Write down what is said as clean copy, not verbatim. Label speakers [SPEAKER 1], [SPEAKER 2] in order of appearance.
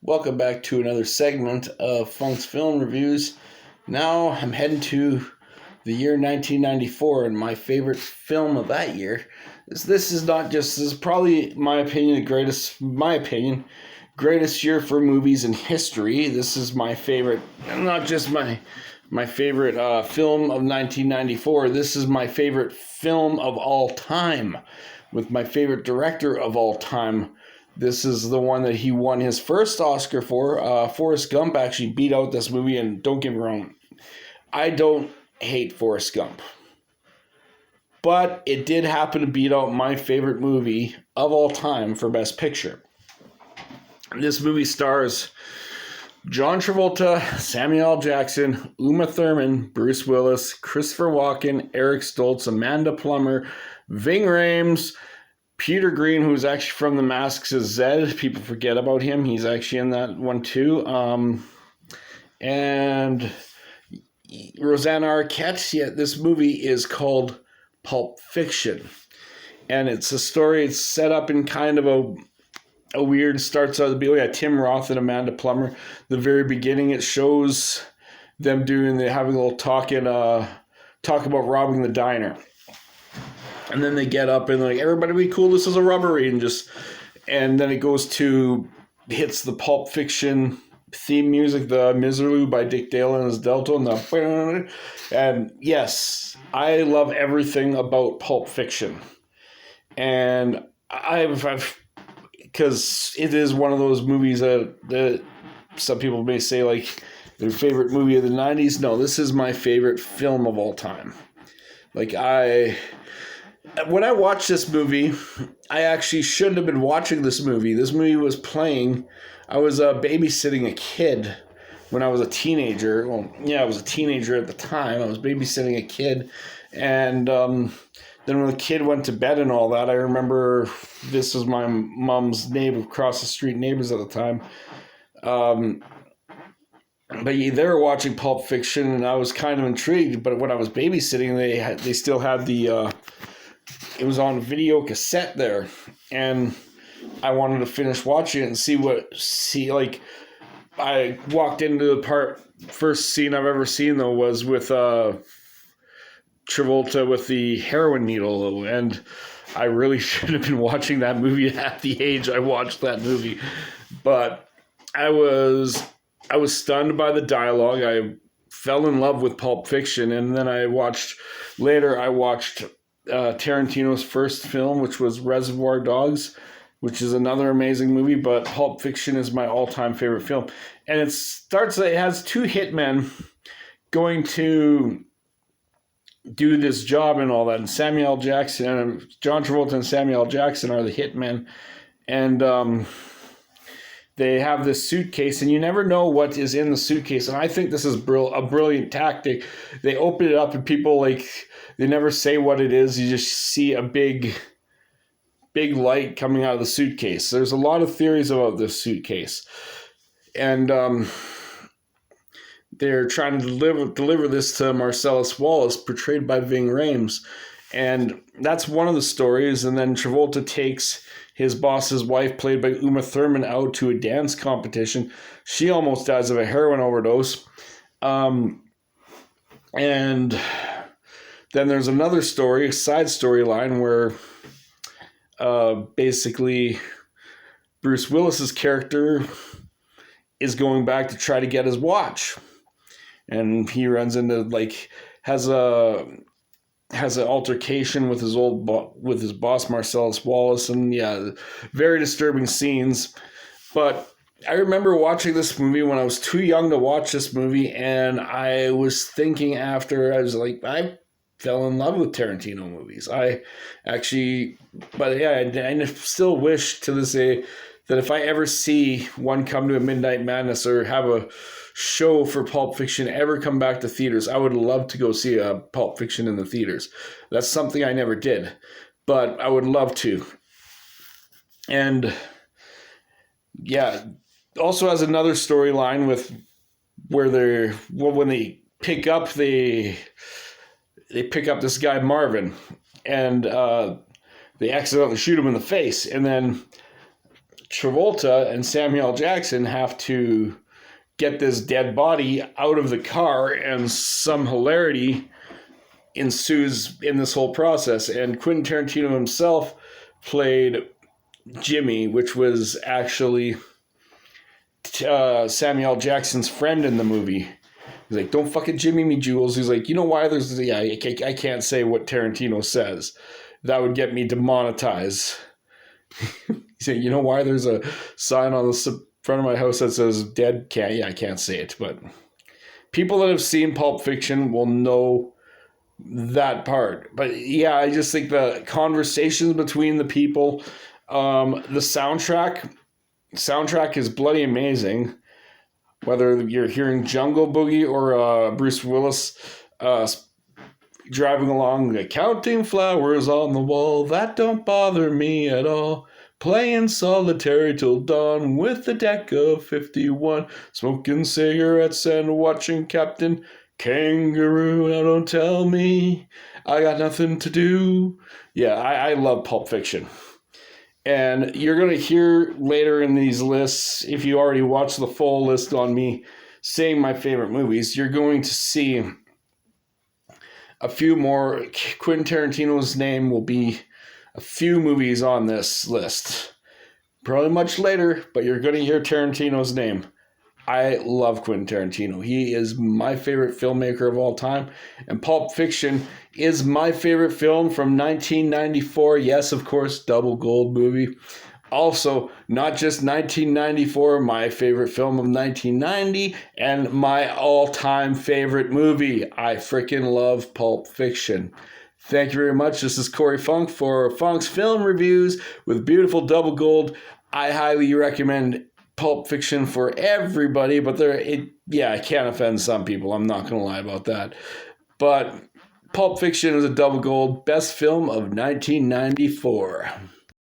[SPEAKER 1] Welcome back to another segment of Funk's Film Reviews. Now I'm heading to the year 1994 and my favorite film of that year. This is probably my opinion, greatest year for movies in history. This is my favorite, not just my favorite film of 1994. This is my favorite film of all time, with my favorite director of all time. This is the one that he won his first Oscar for. Forrest Gump actually beat out this movie, and don't get me wrong, I don't hate Forrest Gump. But it did happen to beat out my favorite movie of all time for Best Picture. This movie stars John Travolta, Samuel L. Jackson, Uma Thurman, Bruce Willis, Christopher Walken, Eric Stoltz, Amanda Plummer, Ving Rhames, Peter Green, who's actually from The Masks of Zed. People forget about him. He's actually in that one too. And Rosanna Arquette. Yeah, this movie is called Pulp Fiction. And it's a story, it's set up in kind of a weird, starts out the Tim Roth and Amanda Plummer. The very beginning, it shows them having a little talk about robbing the diner. And then they get up and like, everybody be cool, this is a robbery, and then it hits the Pulp Fiction theme music, the Miserlou by Dick Dale and his Delta, and yes, I love everything about Pulp Fiction. And because it is one of those movies that some people may say like their favorite movie of the 90s. No, this is my favorite film of all time. When I watched this movie, I actually shouldn't have been watching this movie. This movie was playing. I was babysitting a kid when I was a teenager. Well, yeah, I was a teenager at the time. I was babysitting a kid. And then when the kid went to bed and all that, I remember this was my mom's neighbor, across the street neighbors at the time. But they were watching Pulp Fiction, and I was kind of intrigued. But when I was babysitting, they still had it was on video cassette there, and I wanted to finish watching it and see. I walked into the first scene I've ever seen though was with Travolta with the heroin needle, and I really should have been watching that movie at the age I watched that movie, but I was stunned by the dialogue. I fell in love with Pulp Fiction, and then I watched Tarantino's first film, which was Reservoir Dogs, which is another amazing movie, but Pulp Fiction is my all-time favorite film. And it has two hitmen going to do this job and all that, and Samuel L. Jackson, and John Travolta and Samuel L. Jackson are the hitmen, and they have this suitcase, and you never know what is in the suitcase. And I think this is a brilliant tactic. They open it up, and people they never say what it is. You just see a big light coming out of the suitcase. There's a lot of theories about this suitcase, and they're trying to deliver this to Marcellus Wallace, portrayed by Ving Rhames, and that's one of the stories. And then Travolta takes his boss's wife, played by Uma Thurman, out to a dance competition. She almost dies of a heroin overdose. And then there's another story, a side storyline, where basically Bruce Willis's character is going back to try to get his watch. And he runs into, has an altercation with his boss Marcellus Wallace, and yeah, very disturbing scenes. But I remember watching this movie when I was too young to watch this movie, and I was thinking after, I was like, I fell in love with Tarantino movies. I still wish to this day that if I ever see one come to a Midnight Madness or have a show for Pulp Fiction ever come back to theaters, I would love to go see a Pulp Fiction in the theaters. That's something I never did, but I would love to. And yeah, also has another storyline when they pick up this guy Marvin, and they accidentally shoot him in the face, and then Travolta and Samuel L. Jackson have to get this dead body out of the car, and some hilarity ensues in this whole process. And Quentin Tarantino himself played Jimmy, which was actually Samuel L. Jackson's friend in the movie. He's like, don't fucking Jimmy me, Jules. He's like, you know why there's... Yeah, I can't say what Tarantino says. That would get me demonetized. He's like, you know why there's a sign on the front of my house that says dead? I can't say it. But people that have seen Pulp Fiction will know that part. But yeah, I just think the conversations between the people, the soundtrack is bloody amazing. Whether you're hearing Jungle Boogie or Bruce Willis driving along, counting flowers on the wall, that don't bother me at all. Playing solitary till dawn with a deck of 51, smoking cigarettes and watching Captain Kangaroo. Now don't tell me I got nothing to do. Yeah, I love Pulp Fiction. And you're going to hear later in these lists, if you already watched the full list on me saying my favorite movies, you're going to see a few more. Quentin Tarantino's name will be a few movies on this list. Probably much later, but you're going to hear Tarantino's name. I love Quentin Tarantino. He is my favorite filmmaker of all time. And Pulp Fiction is my favorite film from 1994. Yes, of course, double gold movie. Also, not just 1994, my favorite film of 1990, and my all-time favorite movie. I freaking love Pulp Fiction. Thank you very much. This is Corey Funk for Funk's Film Reviews with beautiful double gold. I highly recommend Pulp Fiction for everybody, but it can offend some people. I'm not going to lie about that. But Pulp Fiction is a double gold best film of 1994.